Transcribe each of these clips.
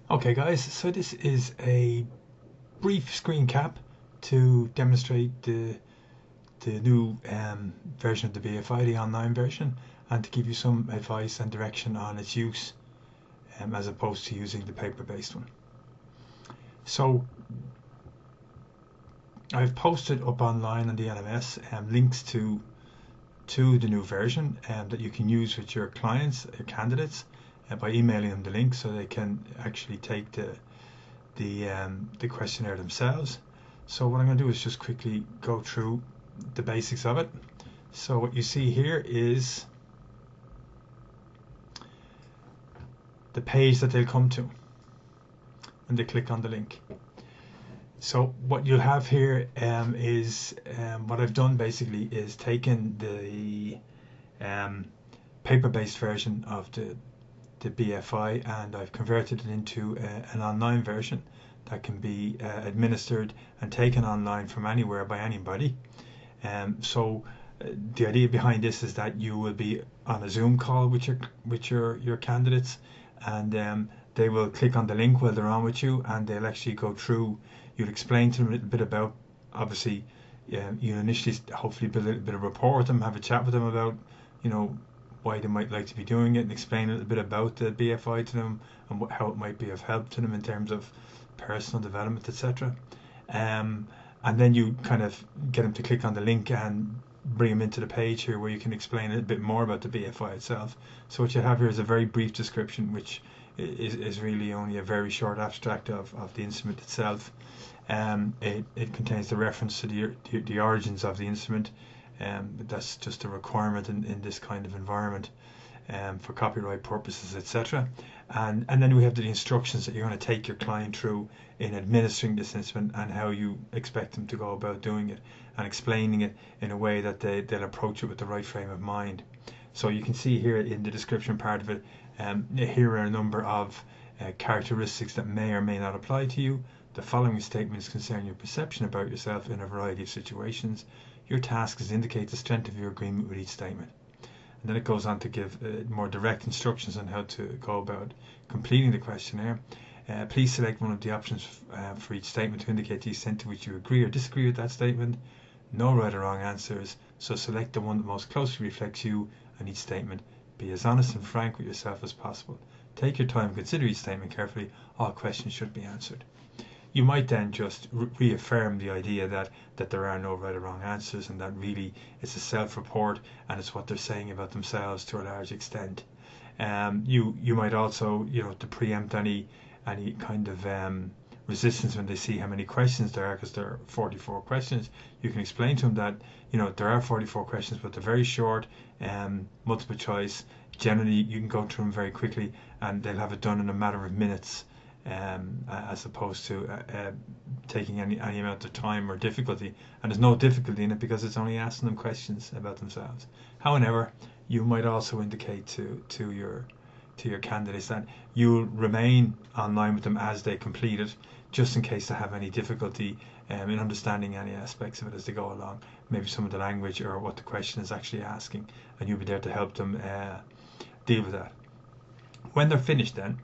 Okay guys, so this is a brief screen cap to demonstrate the new version of the BFI, the online version, and to give you some advice and direction on its use as opposed to using the paper-based one. So I've posted up online on the LMS links to the new version that you can use with your clients, your candidates, by emailing them the link so they can actually take the questionnaire themselves. So what I'm going to do is just quickly go through the basics of it. So what you see here is the page that they'll come to when they click on the link. So what you'll have here is what I've done basically is taken the paper-based version of the BFI and I've converted it into an online version that can be administered and taken online from anywhere by anybody. So the idea behind this is that you will be on a Zoom call with your candidates, and they will click on the link while they're on with you, and they'll actually go through. You'll explain to them a little bit about, obviously, you initially hopefully build a little bit of rapport with them, have a chat with them about, why they might like to be doing it, and explain a little bit about the BFI to them and how it might be of help to them in terms of personal development, etc. And then you kind of get them to click on the link and bring them into the page here where you can explain a little bit more about the BFI itself. So what you have here is a very brief description, which is really only a very short abstract of the instrument itself. It contains the reference to the origins of the instrument. That's just a requirement in this kind of environment for copyright purposes, etc. And then we have the instructions that you're going to take your client through in administering this instrument and how you expect them to go about doing it and explaining it in a way that they'll approach it with the right frame of mind. So you can see here in the description part of it, here are a number of characteristics that may or may not apply to you. The following statements concern your perception about yourself in a variety of situations. Your task is to indicate the strength of your agreement with each statement. And then it goes on to give more direct instructions on how to go about completing the questionnaire. Please select one of the options for each statement to indicate the extent to which you agree or disagree with that statement. No right or wrong answers, so select the one that most closely reflects you and each statement. Be as honest and frank with yourself as possible. Take your time, consider each statement carefully. All questions should be answered. You might then just reaffirm the idea that there are no right or wrong answers and that really it's a self-report and it's what they're saying about themselves to a large extent. You might also, to preempt any kind of resistance when they see how many questions there are, because there are 44 questions, you can explain to them that there are 44 questions, but they're very short, multiple choice. Generally, you can go through them very quickly, and they'll have it done in a matter of minutes, as opposed to taking any amount of time or difficulty. And there's no difficulty in it because it's only asking them questions about themselves. However, you might also indicate to your candidates that you'll remain online with them as they complete it, just in case they have any difficulty in understanding any aspects of it as they go along, maybe some of the language or what the question is actually asking, and you'll be there to help them deal with that. When they're finished then,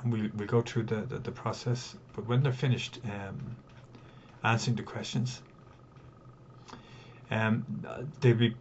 and we'll go through the process, but when they're finished answering the questions, they'll be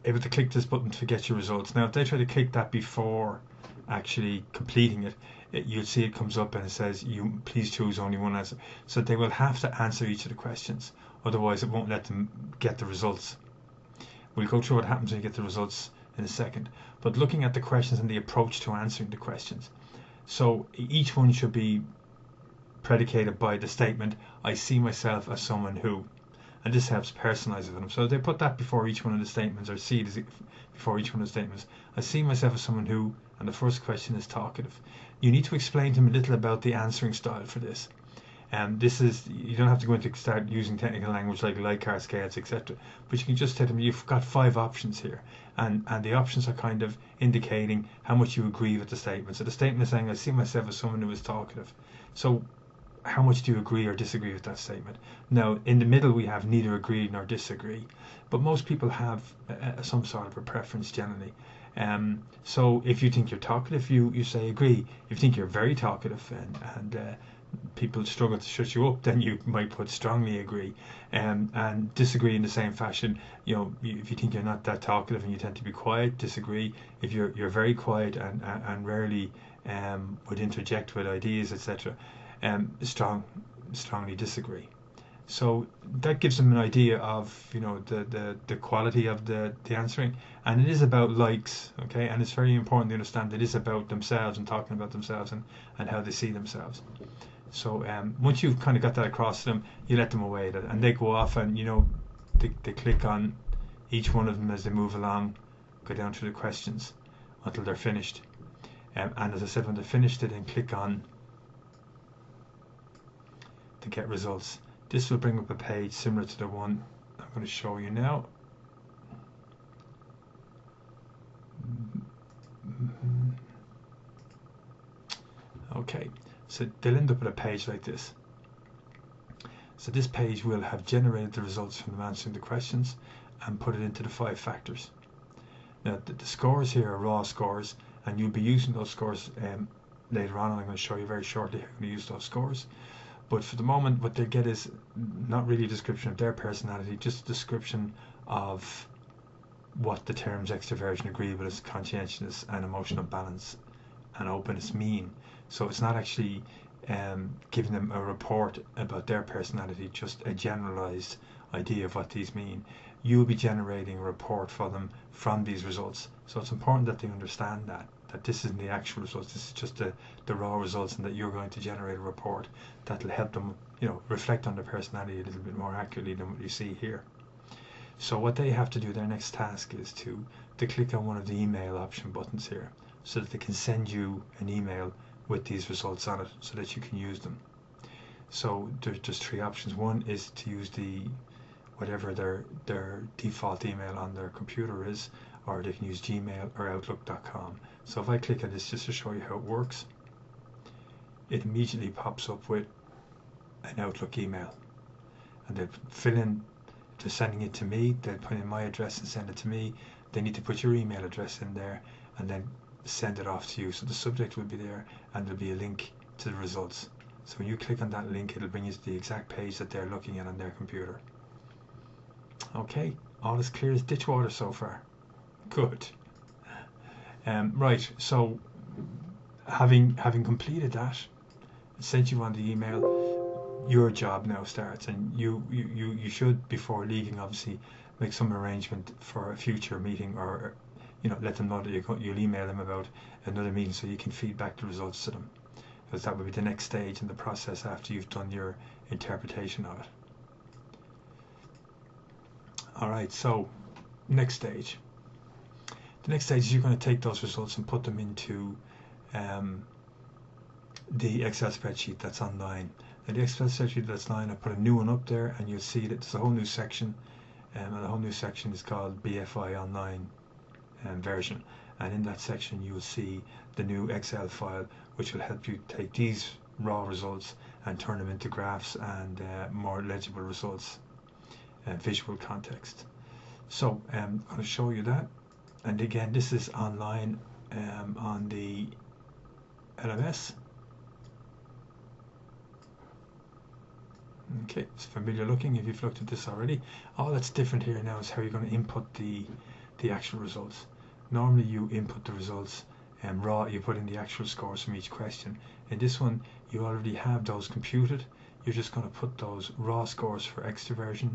able to click this button to get your results. Now if they try to click that before actually completing it, you'll see it comes up and it says you please choose only one answer. So they will have to answer each of the questions, otherwise it won't let them get the results. We'll go through what happens when you get the results in a second. But looking at the questions and the approach to answering the questions, so each one should be predicated by the statement, I see myself as someone who, and this helps personalize it for them. So they put that before each one of the statements, or see it before each one of the statements. I see myself as someone who, and the first question is talkative. You need to explain to them a little about the answering style for this. This is, you don't have to go into start using technical language like Likert scales, etc. But you can just tell them you've got 5 options here, and the options are kind of indicating how much you agree with the statement. So the statement is saying, I see myself as someone who is talkative. So how much do you agree or disagree with that statement? Now, in the middle we have neither agree nor disagree, but most people have some sort of a preference generally. So if you think you're talkative, you say agree. If you think you're very talkative and people struggle to shut you up, then you might put strongly agree, and disagree in the same fashion. If you think you're not that talkative and you tend to be quiet, disagree. If you're very quiet and rarely would interject with ideas, etc., strongly disagree. So that gives them an idea of the quality of the answering, and it is about likes, okay, and it's very important to understand it is about themselves and talking about themselves and how they see themselves. So once you've kind of got that across to them, you let them away, and they go off and they click on each one of them as they move along, go down through the questions until they're finished, and as I said, when they're finished, they then click on to get results. This will bring up a page similar to the one I'm going to show you now. Okay, so they'll end up with a page like this. So this page will have generated the results from them answering the questions and put it into the 5 factors. Now the scores here are raw scores, and you'll be using those scores later on, and I'm going to show you very shortly how to use those scores. But for the moment, what they get is not really a description of their personality, just a description of what the terms extroversion, agreeableness, conscientiousness, and emotional balance and openness mean. So it's not actually giving them a report about their personality, just a generalized idea of what these mean. You'll be generating a report for them from these results. So it's important that they understand that this isn't the actual results, this is just the raw results, and that you're going to generate a report that will help them reflect on their personality a little bit more accurately than what you see here. So what they have to do, their next task, is to click on one of the email option buttons here, so that they can send you an email with these results on it so that you can use them. So there's just 3 options. One is to use whatever their default email on their computer is, or they can use Gmail or Outlook.com. So if I click on this just to show you how it works, it immediately pops up with an Outlook email, and they'll fill in, if they're sending it to me, they'll put in my address and send it to me. They need to put your email address in there and then send it off to you. So the subject will be there, and there'll be a link to the results. So when you click on that link, it'll bring you to the exact page that they're looking at on their computer. Okay, all is clear as ditch water so far. Good. Right, so having completed that, sent you on the email, your job now starts, and you should, before leaving, obviously make some arrangement for a future meeting, or let them know that you'll email them about another meeting so you can feed back the results to them, because that would be the next stage in the process after you've done your interpretation of it. Alright, so next stage. The next stage is you're going to take those results and put them into the Excel spreadsheet that's online. Now the Excel spreadsheet that's online, I put a new one up there, and you'll see that there's a whole new section, and the whole new section is called BFI Online version, and in that section you will see the new Excel file, which will help you take these raw results and turn them into graphs and more legible results, visual context. So I'm going to show you that, and again this is online on the LMS. Okay, it's familiar looking if you've looked at this already. All that's different here now is how you're going to input the actual results. Normally you input the results raw, you put in the actual scores from each question. In this one you already have those computed. You're just going to put those raw scores for extroversion,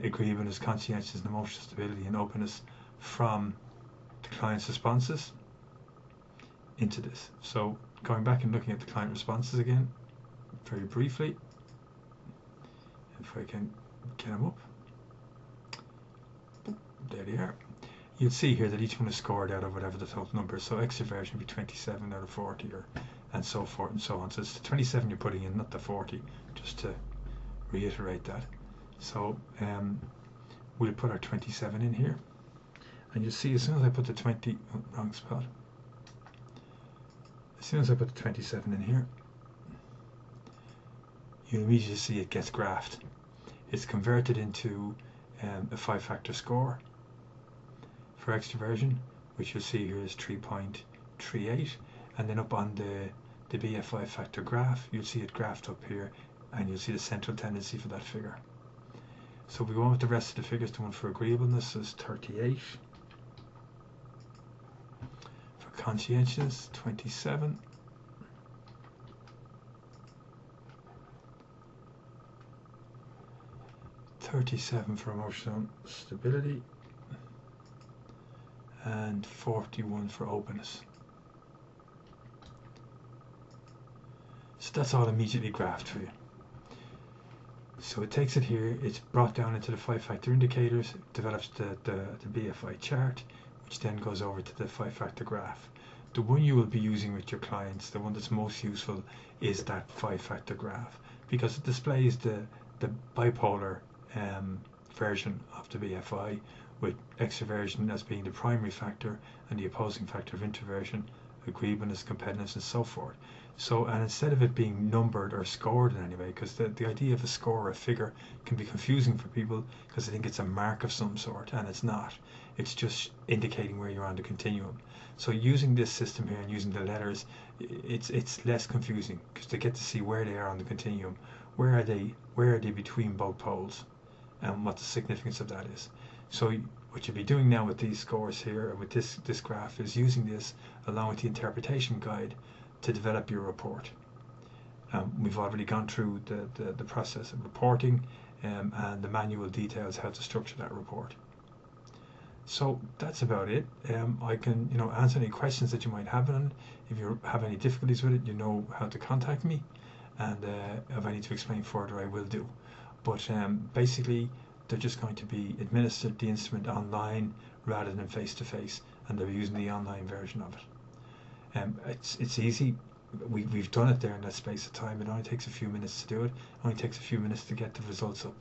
agreeableness, conscientiousness, and emotional stability, and openness from the client's responses into this. So going back and looking at the client responses again very briefly, if I can get them up, there they are. You'll see here that each one is scored out of whatever the total number is. So extroversion would be 27 out of 40, and so forth and so on. So it's the 27 you're putting in, not the 40, just to reiterate that. So we'll put our 27 in here, and you'll see as soon as I put the 20, wrong spot. As soon as I put the 27 in here, you immediately see it gets graphed. It's converted into a 5-factor score for extroversion, which you'll see here is 3.38, and then up on the BFI factor graph, you'll see it graphed up here, and you'll see the central tendency for that figure. So we go on with the rest of the figures. The one for agreeableness is 38. For conscientious, 27. $37 for emotional stability, and 41 for openness. So that's all immediately graphed for you. So it takes it here, it's brought down into the 5-factor indicators, develops the BFI chart, which then goes over to the 5-factor graph. The one you will be using with your clients, the one that's most useful, is that 5-factor graph, because it displays the bipolar version of the BFI, with extroversion as being the primary factor and the opposing factor of introversion, agreeableness, competitiveness, and so forth. So, and instead of it being numbered or scored in any way, because the idea of a score or a figure can be confusing for people because they think it's a mark of some sort, and it's not. It's just indicating where you're on the continuum. So using this system here and using the letters, it's less confusing because they get to see where they are on the continuum. Where are they between both poles, and what the significance of that is. So what you'll be doing now with these scores here, or with this graph, is using this along with the interpretation guide to develop your report. We've already gone through the process of reporting and the manual details how to structure that report. So that's about it. I can answer any questions that you might have on it. If you have any difficulties with it, you know how to contact me, and if I need to explain further, I will do. But basically, they're just going to be administered the instrument online rather than face to face, and they'll be using the online version of it. It's easy. We've done it there in that space of time. It only takes a few minutes to do it. It only takes a few minutes to get the results up.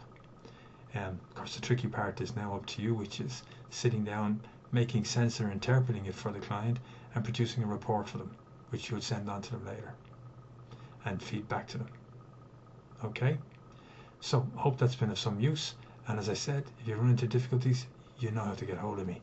Of course, the tricky part is now up to you, which is sitting down, making sense or interpreting it for the client, and producing a report for them, which you'll send on to them later and feed back to them. Okay? So, hope that's been of some use. And as I said, if you run into difficulties, you know how to get hold of me.